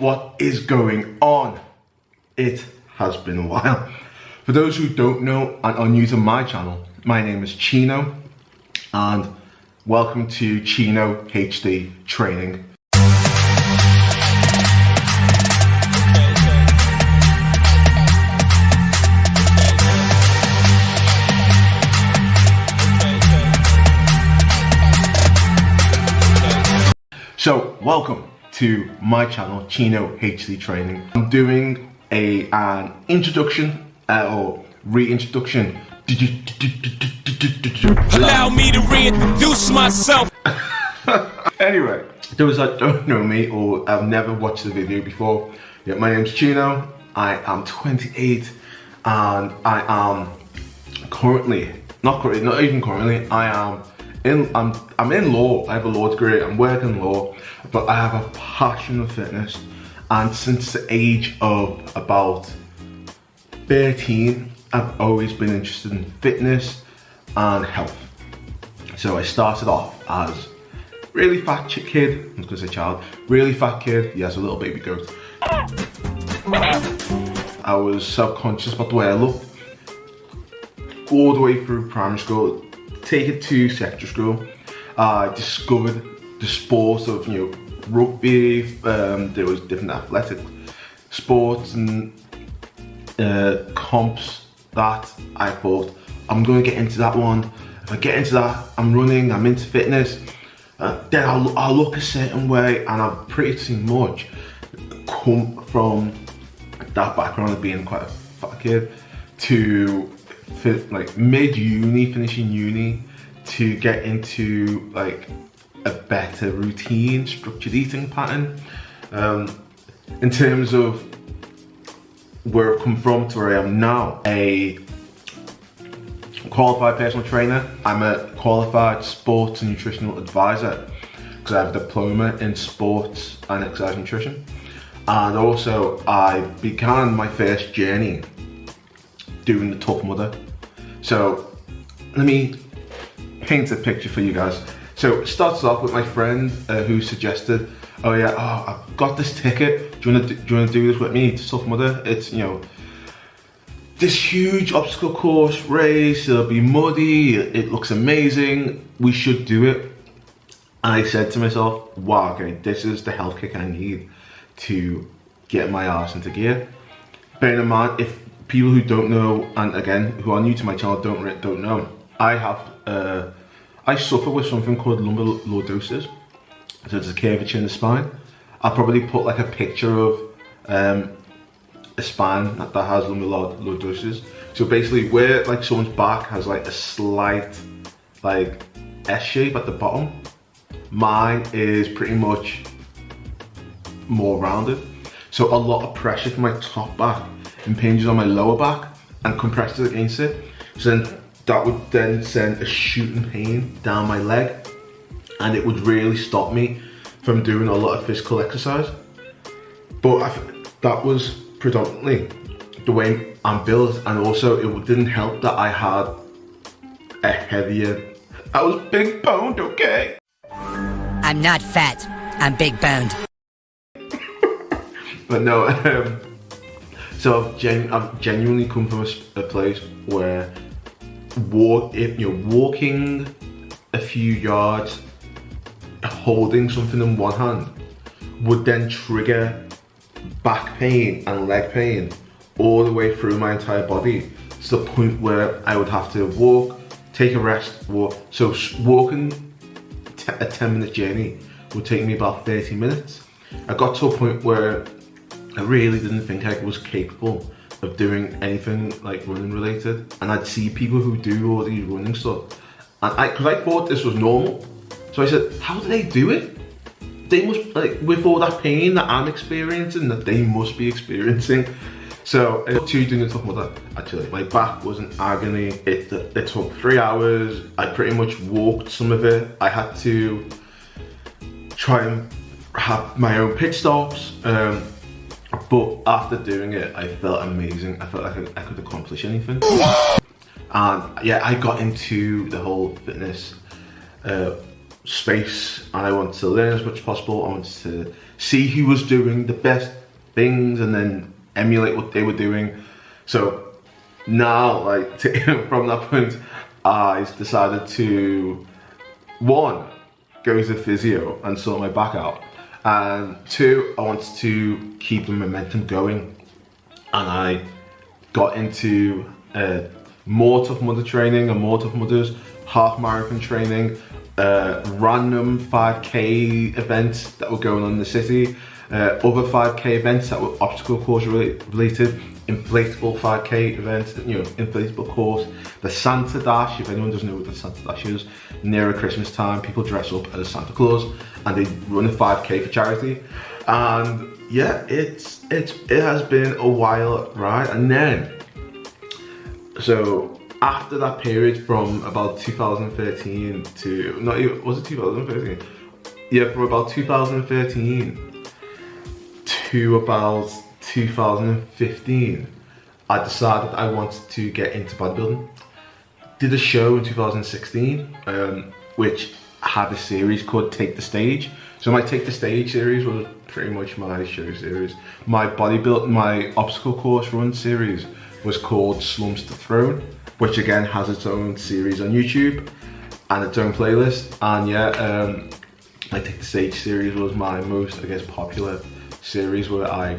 what is going on? It has been a while. For those who don't know and are new to my channel, my name is Chino and welcome to Chino HD Training. So, welcome to my channel, Chino HD Training. I'm doing an introduction or reintroduction. Allow me to reintroduce myself. Anyway, those that don't know me or have never watched the video before, yeah, my name's Chino. I am 28 and I am currently, not even currently, I'm in law. I have a law degree, I'm working law, but I have a passion for fitness. And since the age of about 13, I've always been interested in fitness and health. So I started off as really fat kid, I was gonna say child, really fat kid, yes, a little baby goat. I was self-conscious about the way I looked, all the way through primary school, take it to secondary school. I discovered the sport of, rugby, there was different athletic sports and comps that I thought, I'm gonna get into that one. If I get into that, I'm running, I'm into fitness, then I'll look a certain way, and I've pretty much come from that background of being quite a fat kid to like mid-uni, finishing uni, to get into like a better routine, structured eating pattern. In terms of where I've come from to where I am now, a qualified personal trainer. I'm a qualified sports and nutritional advisor because I have a diploma in sports and exercise nutrition. And also I began my first journey doing the Tough Mudder. So let me paint a picture for you guys. So it starts off with my friend who suggested, I've got this ticket, do you want to do this with me to Tough Mudder? It's, this huge obstacle course race, it'll be muddy, it looks amazing, we should do it. And I said to myself, wow, okay, this is the health kick I need to get my arse into gear. Bearing in mind, if people who don't know, and again, who are new to my channel don't know, I suffer with something called lumbar lordosis. So it's a curvature in the spine. I'll probably put like a picture of a spine that has lumbar lordosis. So basically where like someone's back has like a slight like S shape at the bottom, mine is pretty much more rounded. So a lot of pressure from my top back impinges on my lower back and compresses against it. So then that would then send a shooting pain down my leg, and it would really stop me from doing a lot of physical exercise. But that was predominantly the way I'm built, and also it didn't help that I had a heavier, I was big boned, okay? I'm not fat, I'm big boned. But no, so I've genuinely come from a place where walking a few yards, holding something in one hand, would then trigger back pain and leg pain all the way through my entire body, to the point where I would have to walk, take a rest, walk. So walking a 10-minute journey would take me about 30 minutes. I got to a point where I really didn't think I was capable of doing anything like running related, and I'd see people who do all these running stuff, and because I thought this was normal, so I said, how do they do it? They must, like, with all that pain that I'm experiencing, that they must be experiencing. So I got to doing the Tough Mudder. Actually, my back was an agony. It took 3 hours. I pretty much walked some of it. I had to try and have my own pit stops. But after doing it, I felt amazing. I felt like I could accomplish anything. And yeah, I got into the whole fitness space, and I wanted to learn as much as possible. I wanted to see who was doing the best things and then emulate what they were doing. So now, like, from that point, I decided to, one, go to physio and sort my back out, and two, I wanted to keep the momentum going, and I got into more Tough Mudder training and more Tough Mudders, half marathon training, random 5k events that were going on in the city, other 5k events that were obstacle course related, inflatable 5k events, inflatable course, the Santa Dash. If anyone doesn't know what the Santa Dash is, near Christmas time, people dress up as Santa Claus and they run a 5k for charity. And yeah, it has been a wild ride. And then, so after that period from about 2013 to, not even, was it 2013? Yeah, from about 2013 to about 2015, I decided I wanted to get into bodybuilding. Did a show in 2016, which had a series called Take the Stage. So my Take the Stage series was pretty much my show series. My obstacle course run series was called Slums to Throne, which again has its own series on YouTube and its own playlist. And yeah, my Take the Stage series was my most, I guess, popular series, where I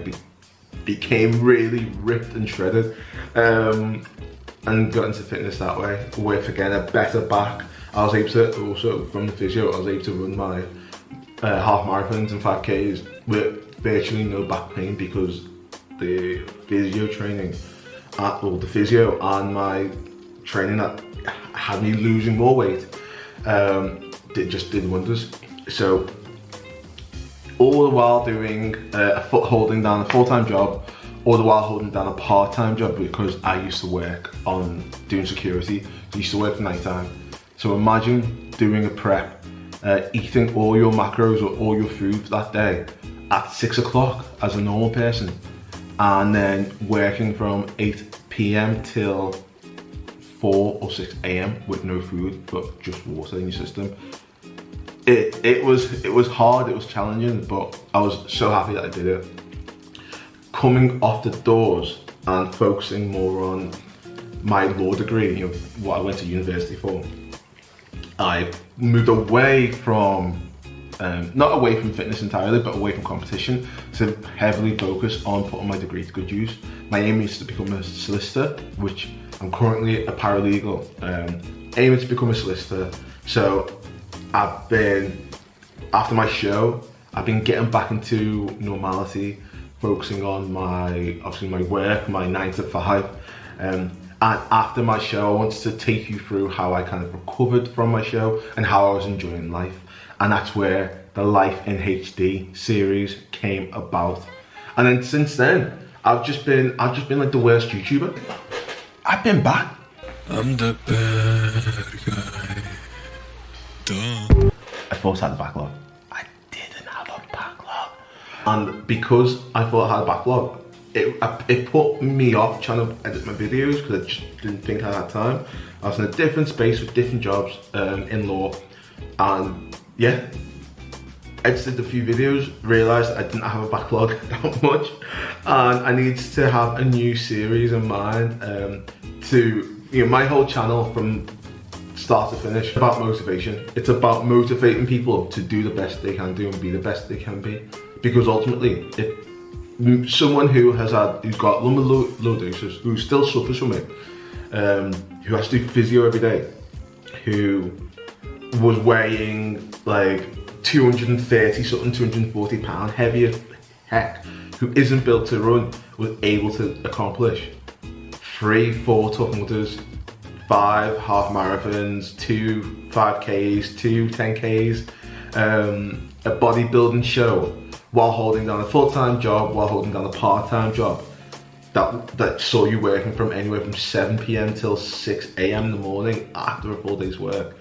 became really ripped and shredded, and got into fitness that way with, again, a better back. I was able to also, from the physio, I was able to run my half marathons and 5Ks with virtually no back pain, because the physio training, the physio and my training that had me losing more weight, just did wonders. So all the while doing holding down a full-time job, all the while holding down a part-time job, because I used to work on doing security. I used to work nighttime. So imagine doing a prep, eating all your macros or all your food for that day at 6 o'clock as a normal person, and then working from 8 p.m. till 4 or 6 a.m. with no food but just water in your system. It was hard, it was challenging, but I was so happy that I did it. Coming off the doors and focusing more on my law degree, what I went to university for, I moved away from, not away from fitness entirely, but away from competition, to heavily focus on putting my degree to good use. My aim is to become a solicitor, which I'm currently a paralegal, aiming to become a solicitor. So I've been, after my show, I've been getting back into normality, focusing on my work, my 9 to 5. And after my show, I wanted to take you through how I kind of recovered from my show and how I was enjoying life. And that's where the Life in HD series came about. And then since then, I've just been like the worst YouTuber. I've been back. I'm the bad guy. Duh. I thought I had a backlog. I didn't have a backlog. And because I thought I had a backlog, it put me off trying to edit my videos, because I just didn't think I had time. I was in a different space with different jobs in law, and yeah, edited a few videos, realised I didn't have a backlog that much, and I needed to have a new series in mind to, my whole channel from start to finish about motivation. It's about motivating people to do the best they can do and be the best they can be, because ultimately, if someone who's got lumbar lordosis, who still suffers from it, who has to do physio every day, who was weighing like 230 something, 240 pound, heavy as heck, who isn't built to run, was able to accomplish 3, 4 Tough Mudders, 5 half marathons, 2 5Ks, 2 10Ks, a bodybuilding show, while holding down a full-time job, while holding down a part-time job that saw you working from anywhere from 7 p.m. till 6 a.m. in the morning after a full day's work.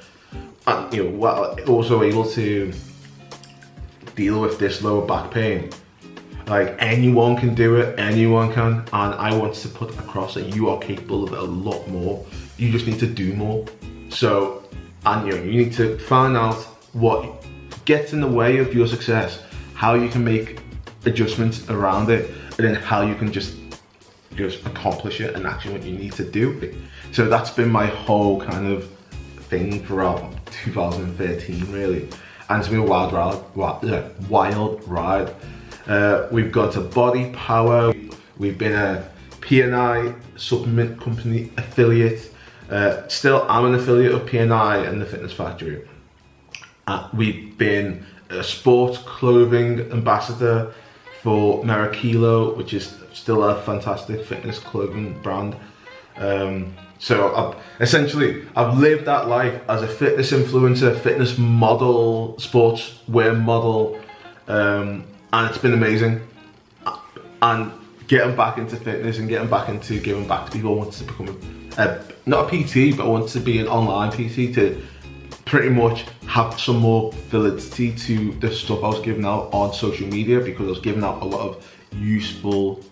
And while also able to deal with this lower back pain. Like, anyone can do it, anyone can, and I want to put across that you are capable of it a lot more. You just need to do more. So, and you need to find out what gets in the way of your success, how you can make adjustments around it, and then how you can just accomplish it and actually what you need to do. So that's been my whole kind of thing throughout 2013 really, and it's been a wild ride. We've gone to Body Power, we've been a PNI supplement company affiliate, still I'm an affiliate of PNI and the Fitness Factory. We've been a sports clothing ambassador for Merakilo, which is still a fantastic fitness clothing brand. So I've lived that life as a fitness influencer, fitness model, sportswear model, and it's been amazing. And getting back into fitness and getting back into giving back to people. I wanted to become not a PT, but I wanted to be an online PT to pretty much have some more validity to the stuff I was giving out on social media, because I was giving out a lot of useful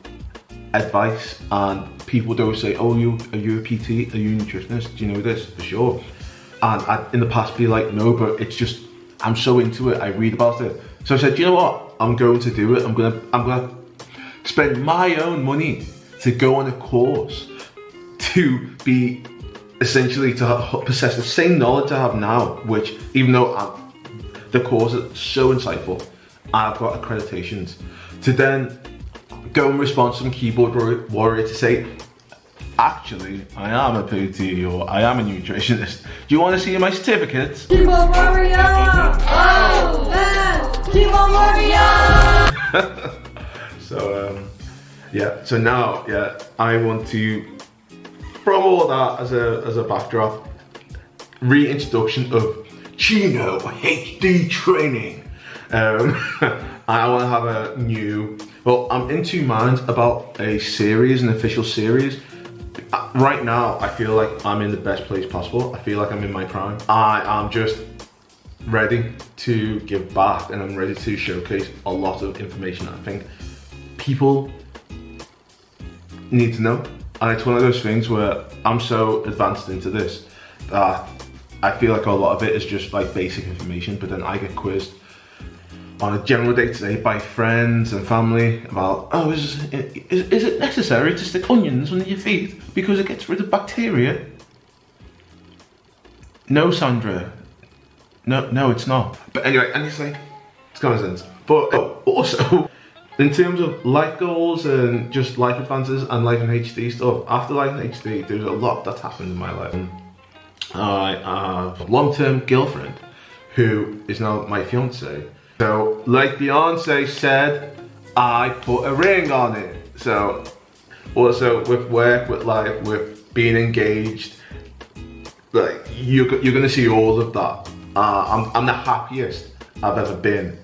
advice, and people don't say, oh, are you a PT, are you a nutritionist, do you know this for sure? And I'd in the past be like, no, but it's just, I'm so into it, I read about it. So I said, you know what, I'm going to do it. I'm gonna spend my own money to go on a course to be essentially to possess the same knowledge I have now, which even though the course is so insightful, I've got accreditations to then go and respond to some keyboard warrior to say, actually, I am a PT or I am a nutritionist. Do you want to see my certificates? Keyboard warrior! Oh, man! Keyboard warrior! So now, I want to, from all that as a backdrop, reintroduction of Chino HD training. I want to have a new, well, I'm in two minds about a series, an official series. Right now, I feel like I'm in the best place possible. I feel like I'm in my prime. I am just ready to give back, and I'm ready to showcase a lot of information that I think people need to know. And it's one of those things where I'm so advanced into this that I feel like a lot of it is just like basic information, but then I get quizzed on a general day-to-day by friends and family about, oh, is it necessary to stick onions under your feet because it gets rid of bacteria? No, Sandra. No, it's not. But anyway, and it's like, it's common sense. But also, in terms of life goals and just life advances and life in HD stuff, after life in HD, there's a lot that's happened in my life. I have a long-term girlfriend who is now my fiance. So, like Beyonce said, I put a ring on it. So, also with work, with life, with being engaged, like you're gonna see all of that. I'm the happiest I've ever been,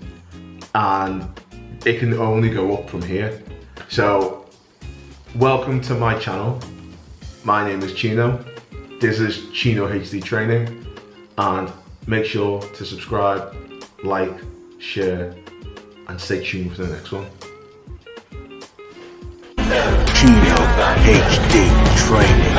and it can only go up from here. So, welcome to my channel. My name is Chino. This is Chino HD Training, and make sure to subscribe, like, share, and stay tuned for the next one. Chino HD Training.